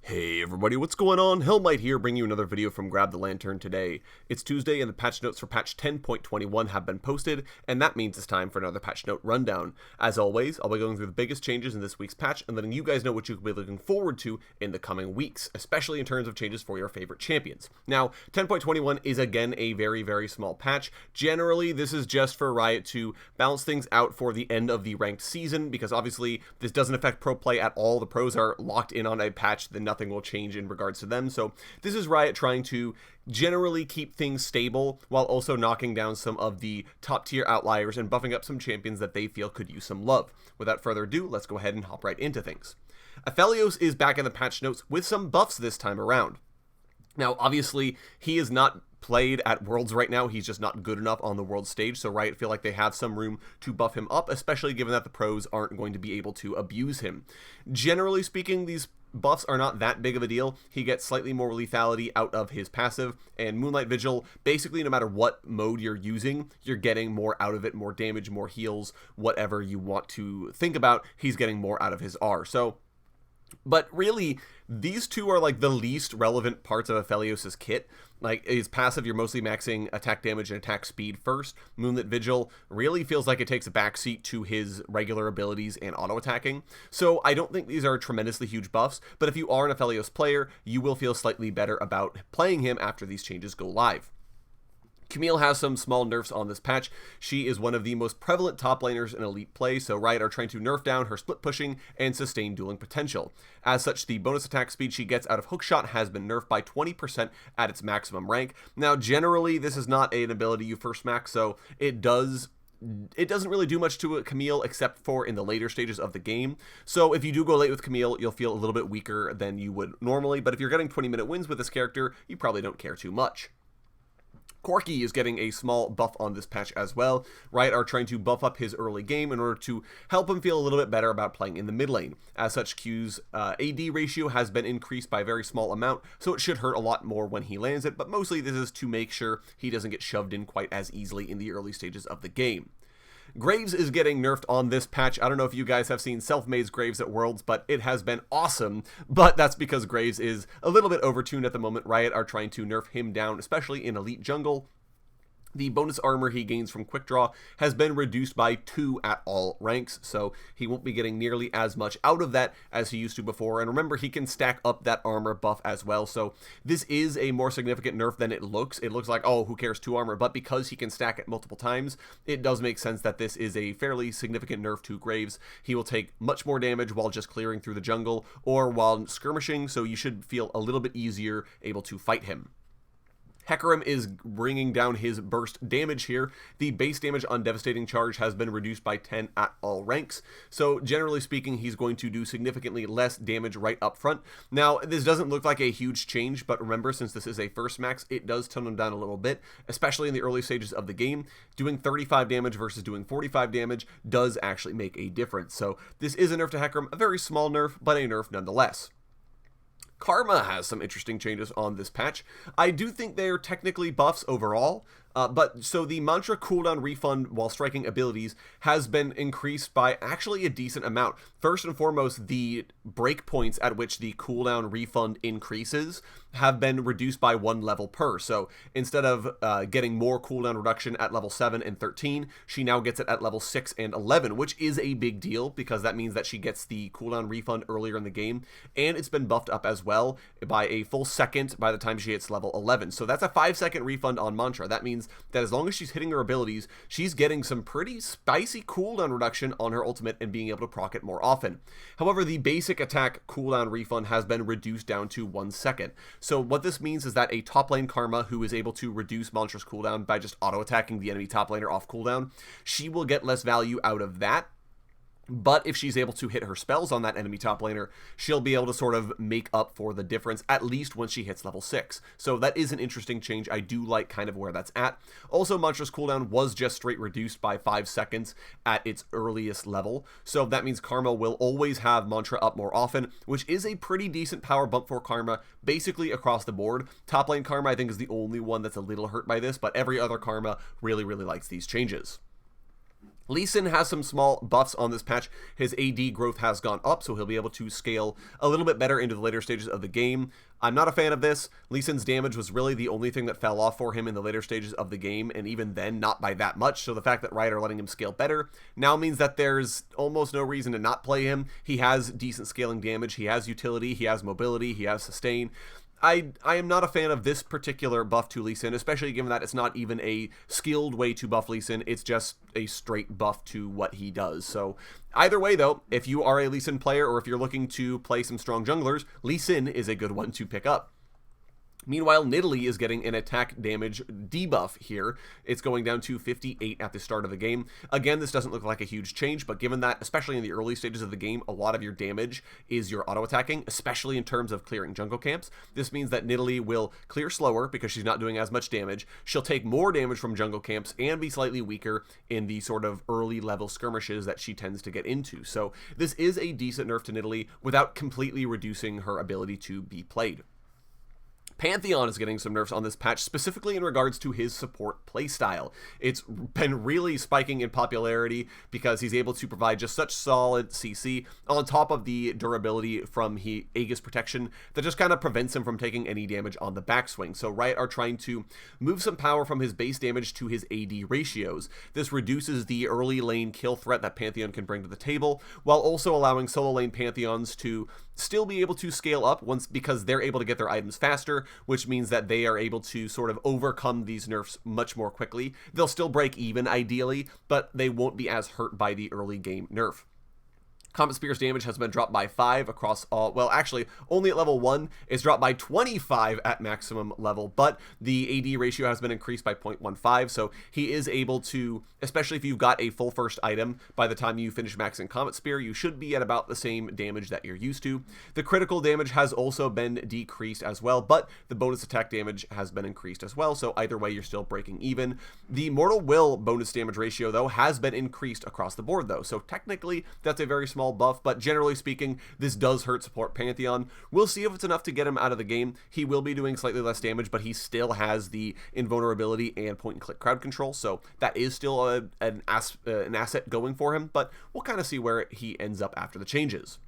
Hey everybody, what's going on? Hellmite here, bringing you another video from Grab the Lantern today. It's Tuesday and the patch notes for patch 10.21 have been posted, and that means it's time for another patch note rundown. As always, I'll be going through the biggest changes in this week's patch and letting you guys know what you could be looking forward to in the coming weeks, especially in terms of changes for your favorite champions. Now, 10.21 is again a very small patch. Generally, this is just for Riot to balance things out for the end of the ranked season, because obviously this doesn't affect pro play at all. The pros are locked in on a patch that nothing will change in regards to them. So this is Riot trying to generally keep things stable while also knocking down some of the top tier outliers and buffing up some champions that they feel could use some love. Without further ado, let's go ahead and hop right into things. Aphelios is back in the patch notes with some buffs this time around. Now, obviously, he is not played at Worlds right now. He's just not good enough on the world stage, so Riot feel like they have some room to buff him up, especially given that the pros aren't going to be able to abuse him. Generally speaking, these buffs are not that big of a deal. He gets slightly more lethality out of his passive, and Moonlight Vigil, basically no matter what mode you're using, you're getting more out of it, more damage, more heals, whatever you want to think about, he's getting more out of his R. But really, these two are like the least relevant parts of Aphelios' kit. Like, his passive, you're mostly maxing attack damage and attack speed first. Moonlit Vigil really feels like it takes a backseat to his regular abilities and auto-attacking. So I don't think these are tremendously huge buffs, but if you are an Aphelios player, you will feel slightly better about playing him after these changes go live. Camille has some small nerfs on this patch. She is one of the most prevalent top laners in Elite play, so Riot are trying to nerf down her split pushing and sustain dueling potential. As such, the bonus attack speed she gets out of hookshot has been nerfed by 20% at its maximum rank. Now, generally, this is not an ability you first max, so it doesn't really do much to Camille except for in the later stages of the game. So if you do go late with Camille, you'll feel a little bit weaker than you would normally, but if you're getting 20-minute wins with this character, you probably don't care too much. Corki is getting a small buff on this patch as well. Riot are trying to buff up his early game in order to help him feel a little bit better about playing in the mid lane. As such, Q's AD ratio has been increased by a very small amount, so it should hurt a lot more when he lands it, but mostly this is to make sure he doesn't get shoved in quite as easily in the early stages of the game. Graves is getting nerfed on this patch. I don't know if you guys have seen Selfmade's Graves at Worlds, but it has been awesome. But that's because Graves is a little bit overtuned at the moment. Riot are trying to nerf him down, especially in Elite Jungle. The bonus armor he gains from Quick Draw has been reduced by 2 at all ranks, so he won't be getting nearly as much out of that as he used to before. And remember, he can stack up that armor buff as well, so this is a more significant nerf than it looks. It looks like, oh, who cares, 2 armor, but because he can stack it multiple times, it does make sense that this is a fairly significant nerf to Graves. He will take much more damage while just clearing through the jungle or while skirmishing, so you should feel a little bit easier able to fight him. Hecarim is bringing down his burst damage here. The base damage on Devastating Charge has been reduced by 10 at all ranks. So generally speaking, he's going to do significantly less damage right up front. Now, this doesn't look like a huge change, but remember, since this is a first max, it does tone him down a little bit, especially in the early stages of the game. Doing 35 damage versus doing 45 damage does actually make a difference. So this is a nerf to Hecarim, a very small nerf, but a nerf nonetheless. Karma has some interesting changes on this patch. I do think they're technically buffs overall, but so the mantra cooldown refund while striking abilities has been increased by actually a decent amount. First and foremost, the breakpoints at which the cooldown refund increases have been reduced by 1 level per. So instead of getting more cooldown reduction at level 7 and 13, she now gets it at level 6 and 11, which is a big deal because that means that she gets the cooldown refund earlier in the game, and it's been buffed up as well by a full second by the time she hits level 11. So that's a 5-second refund on mantra. That means that as long as she's hitting her abilities, she's getting some pretty spicy cooldown reduction on her ultimate and being able to proc it more often. However, the basic attack cooldown refund has been reduced down to 1 second. So what this means is that a top lane Karma who is able to reduce Mantra's cooldown by just auto-attacking the enemy top laner off cooldown, she will get less value out of that. But if she's able to hit her spells on that enemy top laner, she'll be able to sort of make up for the difference, at least when she hits level 6. So that is an interesting change. I do like kind of where that's at. Also, Mantra's cooldown was just straight reduced by 5 seconds at its earliest level. So that means Karma will always have Mantra up more often, which is a pretty decent power bump for Karma, basically across the board. Top lane Karma, I think, is the only one that's a little hurt by this, but every other Karma really likes these changes. Lee Sin has some small buffs on this patch. His AD growth has gone up, so he'll be able to scale a little bit better into the later stages of the game. I'm not a fan of this. Lee Sin's damage was really the only thing that fell off for him in the later stages of the game, and even then, not by that much. So the fact that Riot are letting him scale better now means that there's almost no reason to not play him. He has decent scaling damage, he has utility, he has mobility, he has sustain. I am not a fan of this particular buff to Lee Sin, especially given that it's not even a skilled way to buff Lee Sin, it's just a straight buff to what he does. So either way though, if you are a Lee Sin player or if you're looking to play some strong junglers, Lee Sin is a good one to pick up. Meanwhile, Nidalee is getting an attack damage debuff here. It's going down to 58 at the start of the game. Again, this doesn't look like a huge change, but given that, especially in the early stages of the game, a lot of your damage is your auto-attacking, especially in terms of clearing jungle camps. This means that Nidalee will clear slower because she's not doing as much damage. She'll take more damage from jungle camps and be slightly weaker in the sort of early level skirmishes that she tends to get into. So this is a decent nerf to Nidalee without completely reducing her ability to be played. Pantheon is getting some nerfs on this patch, specifically in regards to his support playstyle. It's been really spiking in popularity because he's able to provide just such solid CC on top of the durability from Aegis protection that just kind of prevents him from taking any damage on the backswing. So Riot are trying to move some power from his base damage to his AD ratios. This reduces the early lane kill threat that Pantheon can bring to the table, while also allowing solo lane Pantheons to still be able to scale up because they're able to get their items faster, which means that they are able to sort of overcome these nerfs much more quickly. They'll still break even ideally, but they won't be as hurt by the early game nerf. Comet Spear's damage has been dropped by 5 across all, well actually only at level 1, it's dropped by 25 at maximum level, but the AD ratio has been increased by 0.15, so he is able to, especially if you've got a full first item, by the time you finish maxing Comet Spear, you should be at about the same damage that you're used to. The critical damage has also been decreased as well, but the bonus attack damage has been increased as well, so either way you're still breaking even. The Mortal Will bonus damage ratio though has been increased across the board though, so technically that's a very small buff, but generally speaking, this does hurt support Pantheon. We'll see if it's enough to get him out of the game. He will be doing slightly less damage, but he still has the invulnerability and point-and-click crowd control, so that is still an asset going for him, but we'll kind of see where he ends up after the changes.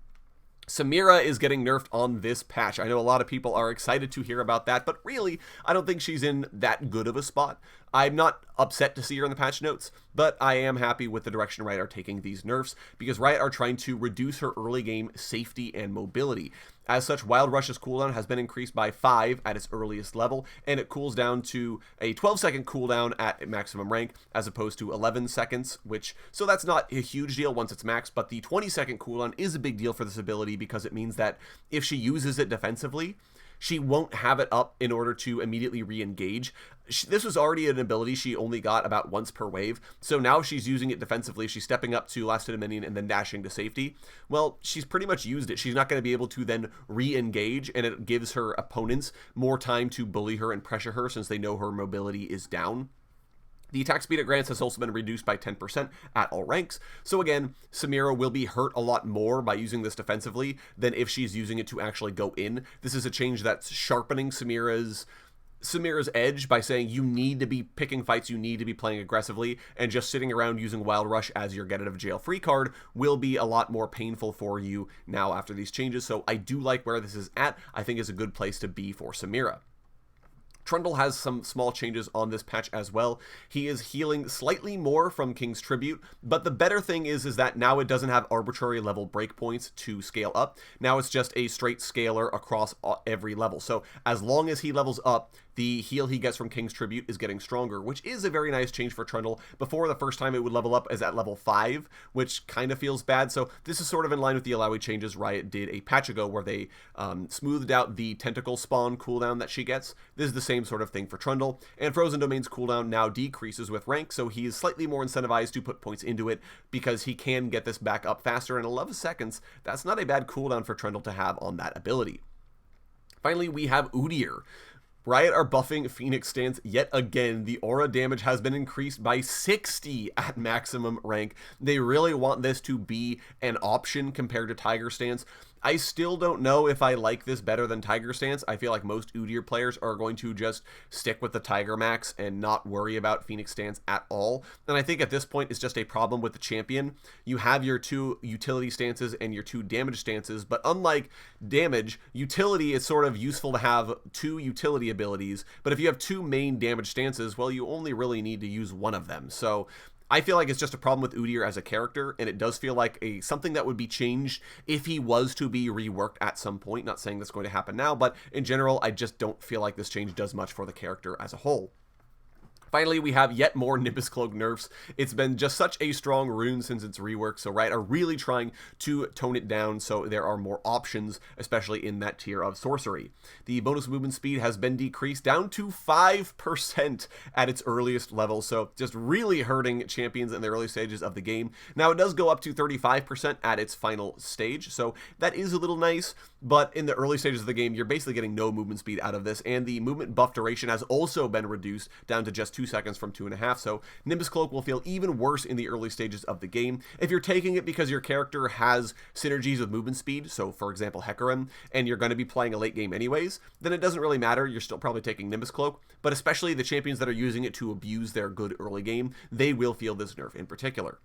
Samira is getting nerfed on this patch. I know a lot of people are excited to hear about that, but really, I don't think she's in that good of a spot. I'm not upset to see her in the patch notes, but I am happy with the direction Riot are taking these nerfs, because Riot are trying to reduce her early game safety and mobility. As such, Wild Rush's cooldown has been increased by 5 at its earliest level, and it cools down to a 12-second cooldown at maximum rank, as opposed to 11 seconds, so that's not a huge deal once it's maxed, but the 20-second cooldown is a big deal for this ability, because it means that if she uses it defensively, she won't have it up in order to immediately re-engage. This was already an ability she only got about once per wave, so now she's using it defensively. She's stepping up to last hit a minion and then dashing to safety. Well, she's pretty much used it. She's not going to be able to then re-engage, and it gives her opponents more time to bully her and pressure her since they know her mobility is down. The attack speed it grants has also been reduced by 10% at all ranks, so again, Samira will be hurt a lot more by using this defensively than if she's using it to actually go in. This is a change that's sharpening Samira's edge by saying you need to be picking fights, you need to be playing aggressively, and just sitting around using Wild Rush as your get out of jail free card will be a lot more painful for you now after these changes, so I do like where this is at. I think it's a good place to be for Samira. Trundle has some small changes on this patch as well. He is healing slightly more from King's Tribute, but the better thing is that now it doesn't have arbitrary level breakpoints to scale up. Now it's just a straight scaler across every level. So as long as he levels up, the heal he gets from King's Tribute is getting stronger, which is a very nice change for Trundle. Before, the first time it would level up is at level 5, which kind of feels bad. So this is sort of in line with the Alawi changes Riot did a patch ago, where they smoothed out the tentacle spawn cooldown that she gets. This is the same sort of thing for Trundle. And Frozen Domain's cooldown now decreases with rank, so he is slightly more incentivized to put points into it because he can get this back up faster in 11 seconds. That's not a bad cooldown for Trundle to have on that ability. Finally, we have Udyr. Riot are buffing Phoenix stance yet again. The aura damage has been increased by 60 at maximum rank. They really want this to be an option compared to Tiger stance. I still don't know if I like this better than Tiger Stance. I feel like most Udyr players are going to just stick with the Tiger Max and not worry about Phoenix Stance at all. And I think at this point it's just a problem with the champion. You have your 2 utility stances and your 2 damage stances, but unlike damage, utility is sort of useful to have 2 utility abilities, but if you have 2 main damage stances, well, you only really need to use one of them. So I feel like it's just a problem with Udyr as a character, and it does feel like something that would be changed if he was to be reworked at some point. Not saying that's going to happen now, but in general, I just don't feel like this change does much for the character as a whole. Finally, we have yet more Nimbus Cloak nerfs. It's been just such a strong rune since its rework, so Riot are really trying to tone it down so there are more options, especially in that tier of sorcery. The bonus movement speed has been decreased down to 5% at its earliest level, so just really hurting champions in the early stages of the game. Now, it does go up to 35% at its final stage, so that is a little nice, but in the early stages of the game, you're basically getting no movement speed out of this, and the movement buff duration has also been reduced down to just 2 seconds from 2.5, so Nimbus Cloak will feel even worse in the early stages of the game. If you're taking it because your character has synergies with movement speed, so for example Hecarim, and you're going to be playing a late game anyways, then it doesn't really matter, you're still probably taking Nimbus Cloak, but especially the champions that are using it to abuse their good early game, they will feel this nerf in particular.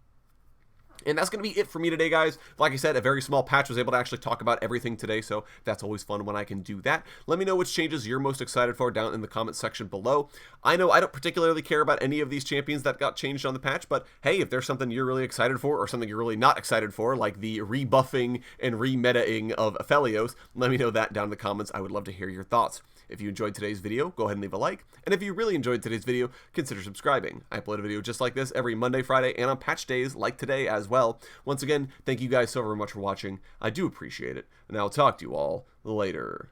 And that's going to be it for me today, guys. Like I said, a very small patch. Was able to actually talk about everything today, so that's always fun when I can do that. Let me know which changes you're most excited for down in the comment section below. I know I don't particularly care about any of these champions that got changed on the patch, but hey, if there's something you're really excited for or something you're really not excited for, like the rebuffing and remetaing of Aphelios, let me know that down in the comments. I would love to hear your thoughts. If you enjoyed today's video, go ahead and leave a like. And if you really enjoyed today's video, consider subscribing. I upload a video just like this every Monday, Friday, and on patch days like today as well. Once again, thank you guys so very much for watching. I do appreciate it, and I'll talk to you all later.